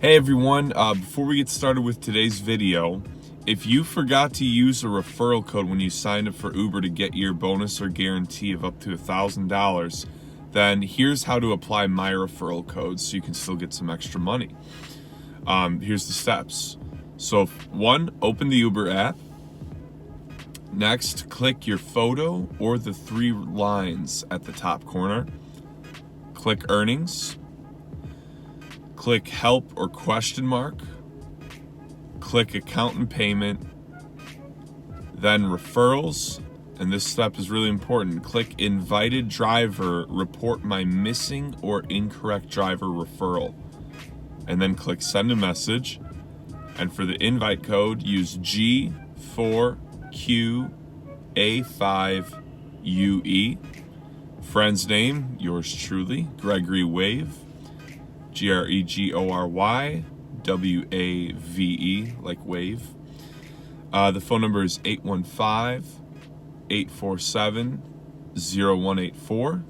Hey everyone, before we get started with today's video, if you forgot to use a referral code when you signed up for Uber to get your bonus or guarantee of up to $1,000, then here's how to apply my referral code so you can still get some extra money. Here's the steps. So 1, open the Uber app. Next, click your photo or the 3 lines at the top corner. Click earnings. Click help or question mark. Click account and payment. Then referrals. And this step is really important. Click invited driver, report my missing or incorrect driver referral. And then click send a message. And for the invite code, use G4QA5UE. Friend's name, yours truly, Gregory Wave. GREGORYWAVE, like wave. The phone number is 815-847-0184.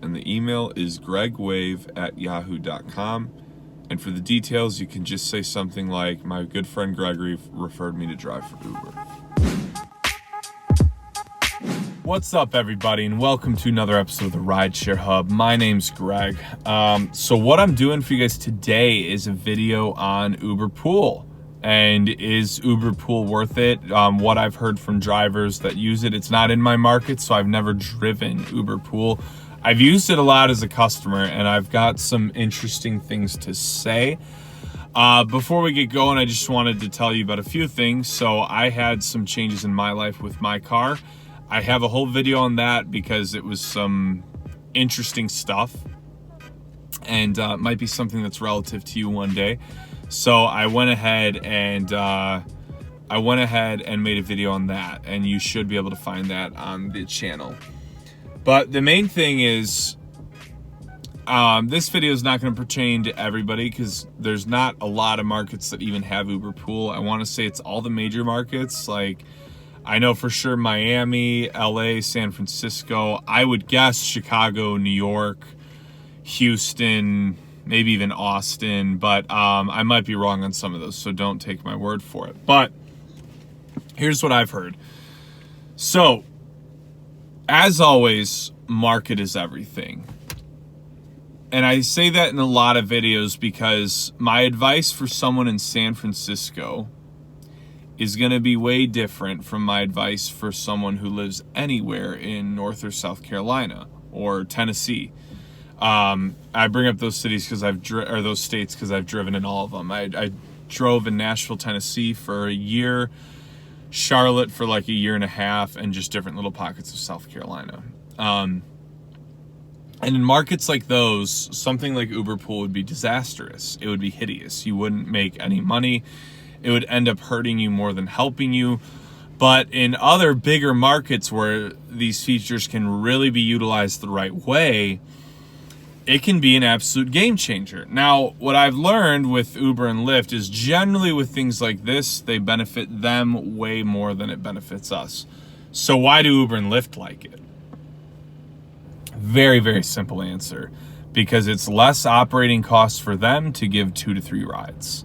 And the email is gregwave@yahoo.com. And for the details, you can just say something like, my good friend Gregory referred me to drive for Uber. What's up, everybody, and welcome to another episode of the Rideshare Hub. My name's Greg. So what I'm doing for you guys today is a video on Uber Pool. And is Uber Pool worth it? What I've heard from drivers that use it. It's not in my market, so I've never driven Uber Pool. I've used it a lot as a customer, and I've got some interesting things to say. Before we get going, I just wanted to tell you about a few things. So I had some changes in my life with my car. I have a whole video on that because it was some interesting stuff and might be something that's relative to you one day. So I went ahead and made a video on that, and you should be able to find that on the channel. But the main thing is, this video is not going to pertain to everybody because there's not a lot of markets that even have Uber Pool. I want to say it's all the major markets, like I know for sure Miami, LA, San Francisco, I would guess Chicago, New York, Houston, maybe even Austin, but I might be wrong on some of those, so don't take my word for it. But here's what I've heard. So, as always, market is everything. And I say that in a lot of videos because my advice for someone in San Francisco is going to be way different from my advice for someone who lives anywhere in North or South Carolina or Tennessee. I bring up those cities because those states because I've driven in all of them. I drove in Nashville, Tennessee for a year, Charlotte for like a year and a half, and just different little pockets of South Carolina. And in markets like those, something like Uber Pool would be disastrous. It would be hideous. You wouldn't make any money. It would end up hurting you more than helping you. But in other bigger markets where these features can really be utilized the right way, it can be an absolute game changer. Now, what I've learned with Uber and Lyft is generally with things like this, they benefit them way more than it benefits us. So why do Uber and Lyft like it? Very, very simple answer. Because it's less operating costs for them to give 2 to 3 rides.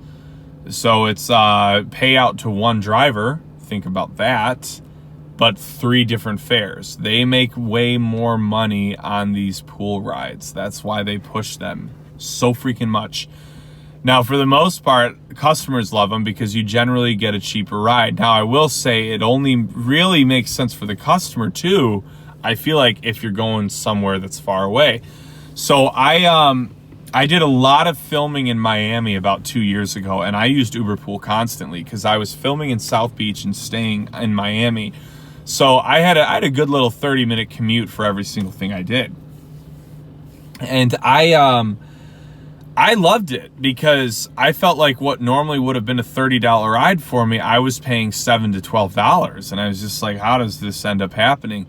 So it's payout to one driver, think about that, but 3 different fares. They make way more money on these pool rides. That's why they push them so freaking much. Now, for the most part, customers love them because you generally get a cheaper ride. Now, I will say it only really makes sense for the customer too, I feel like, if you're going somewhere that's far away. So I did a lot of filming in Miami about 2 years ago, and I used Uber Pool constantly because I was filming in South Beach and staying in Miami. So I had a good little 30-minute commute for every single thing I did. And I loved it because I felt like what normally would have been a $30 ride for me, I was paying $7 to $12. And I was just like, how does this end up happening?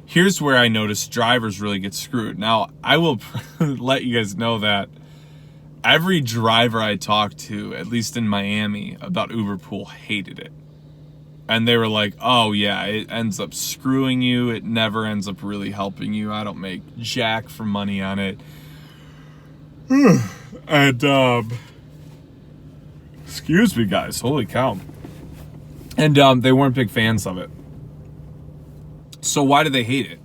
Here's where I noticed drivers really get screwed. Now, I will let you guys know that every driver I talked to, at least in Miami, about Uber Pool hated it. And they were like, oh yeah, it ends up screwing you. It never ends up really helping you. I don't make jack for money on it. And excuse me, guys. Holy cow. And they weren't big fans of it. So why do they hate it?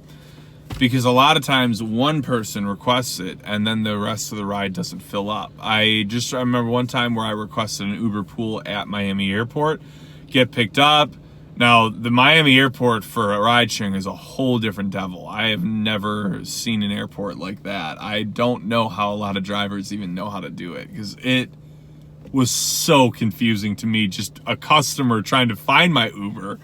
Because a lot of times one person requests it and then the rest of the ride doesn't fill up. I remember one time where I requested an Uber pool at Miami Airport, get picked up. Now, the Miami Airport for a ride sharing is a whole different devil. I have never seen an airport like that. I don't know how a lot of drivers even know how to do it, because it was so confusing to me, just a customer trying to find my Uber.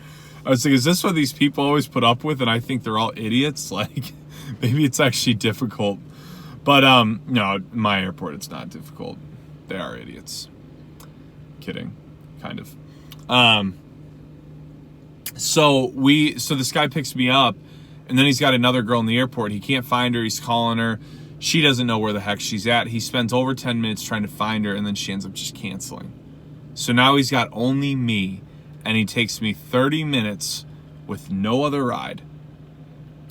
I was like, is this what these people always put up with? And I think they're all idiots. Like, maybe it's actually difficult. But no, my airport, it's not difficult. They are idiots. Kidding, kind of. So this guy picks me up, and then he's got another girl in the airport. He can't find her. He's calling her. She doesn't know where the heck she's at. He spends over 10 minutes trying to find her, and then she ends up just canceling. So now he's got only me, and he takes me 30 minutes with no other ride.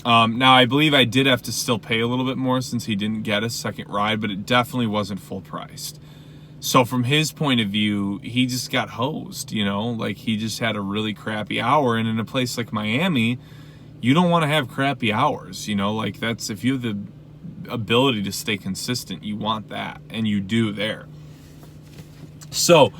Now, I believe I did have to still pay a little bit more since he didn't get a second ride, but it definitely wasn't full priced. So from his point of view, he just got hosed, you know? Like, he just had a really crappy hour, and in a place like Miami, you don't want to have crappy hours, you know? Like, that's, if you have the ability to stay consistent, you want that, and you do there. So,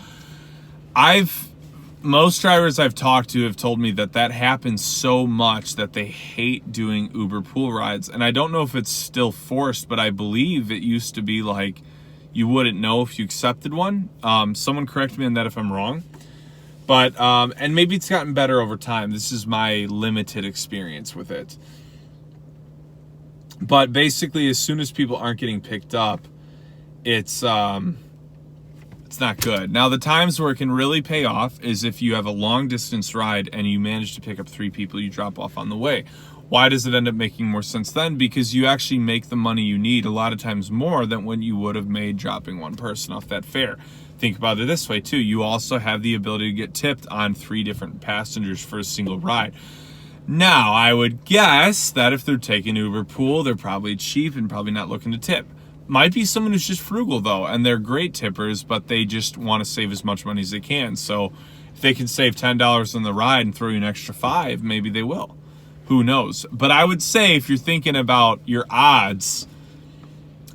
most drivers I've talked to have told me that happens so much that they hate doing Uber pool rides. And I don't know if it's still forced, but I believe it used to be like you wouldn't know if you accepted one. Someone correct me on that if I'm wrong. But, and maybe it's gotten better over time. This is my limited experience with it. But basically, as soon as people aren't getting picked up, it's not good. Now, the times where it can really pay off is if you have a long distance ride and you manage to pick up 3 people you drop off on the way. Why does it end up making more sense then? Because you actually make the money you need a lot of times more than what you would have made dropping one person off that fare. Think about it this way too. You also have the ability to get tipped on 3 different passengers for a single ride. Now, I would guess that if they're taking Uber pool, they're probably cheap and probably not looking to tip. Might be someone who's just frugal though, and they're great tippers, but they just want to save as much money as they can. So if they can save $10 on the ride and throw you an extra $5, maybe they will. Who knows? But I would say if you're thinking about your odds,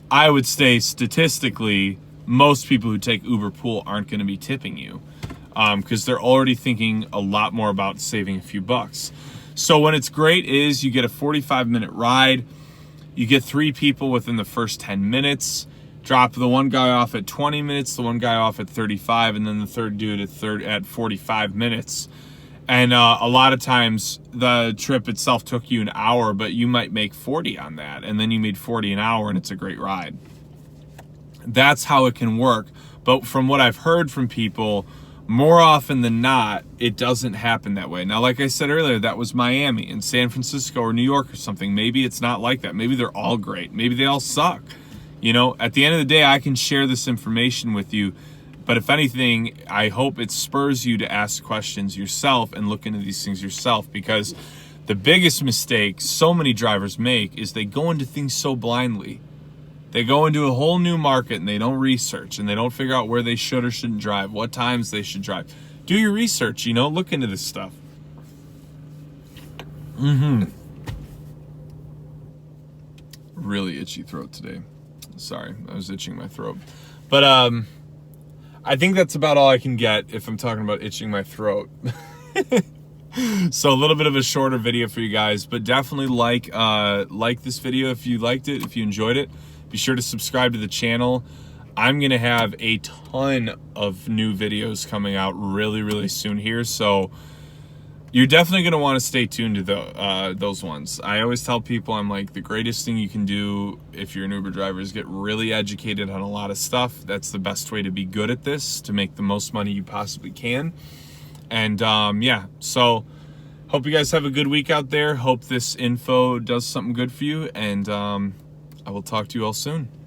I would say statistically, most people who take Uber pool aren't going to be tipping you, because they're already thinking a lot more about saving a few bucks. So when it's great is you get a 45-minute ride. You get 3 people within the first 10 minutes, drop the one guy off at 20 minutes, the one guy off at 35, and then the third dude at 45 minutes. And a lot of times the trip itself took you an hour, but you might make 40 on that. And then you made 40 an hour and it's a great ride. That's how it can work. But from what I've heard from people, more often than not, it doesn't happen that way. Now, like I said earlier, that was Miami. In San Francisco or New York or something, maybe it's not like that. Maybe they're all great. Maybe they all suck. You know, at the end of the day, I can share this information with you. But if anything, I hope it spurs you to ask questions yourself and look into these things yourself. Because the biggest mistake so many drivers make is they go into things so blindly. They go into a whole new market and they don't research and they don't figure out where they should or shouldn't drive, what times they should drive. Do your research, you know, look into this stuff. Really itchy throat today. Sorry, I was itching my throat. But I think that's about all I can get if I'm talking about itching my throat. So a little bit of a shorter video for you guys, but definitely like this video if you liked it, if you enjoyed it. Be sure to subscribe to the channel. I'm going to have a ton of new videos coming out really, really soon here. So you're definitely going to want to stay tuned to those ones. I always tell people, I'm like, the greatest thing you can do if you're an Uber driver is get really educated on a lot of stuff. That's the best way to be good at this, to make the most money you possibly can. And yeah, so hope you guys have a good week out there. Hope this info does something good for you. And I will talk to you all soon.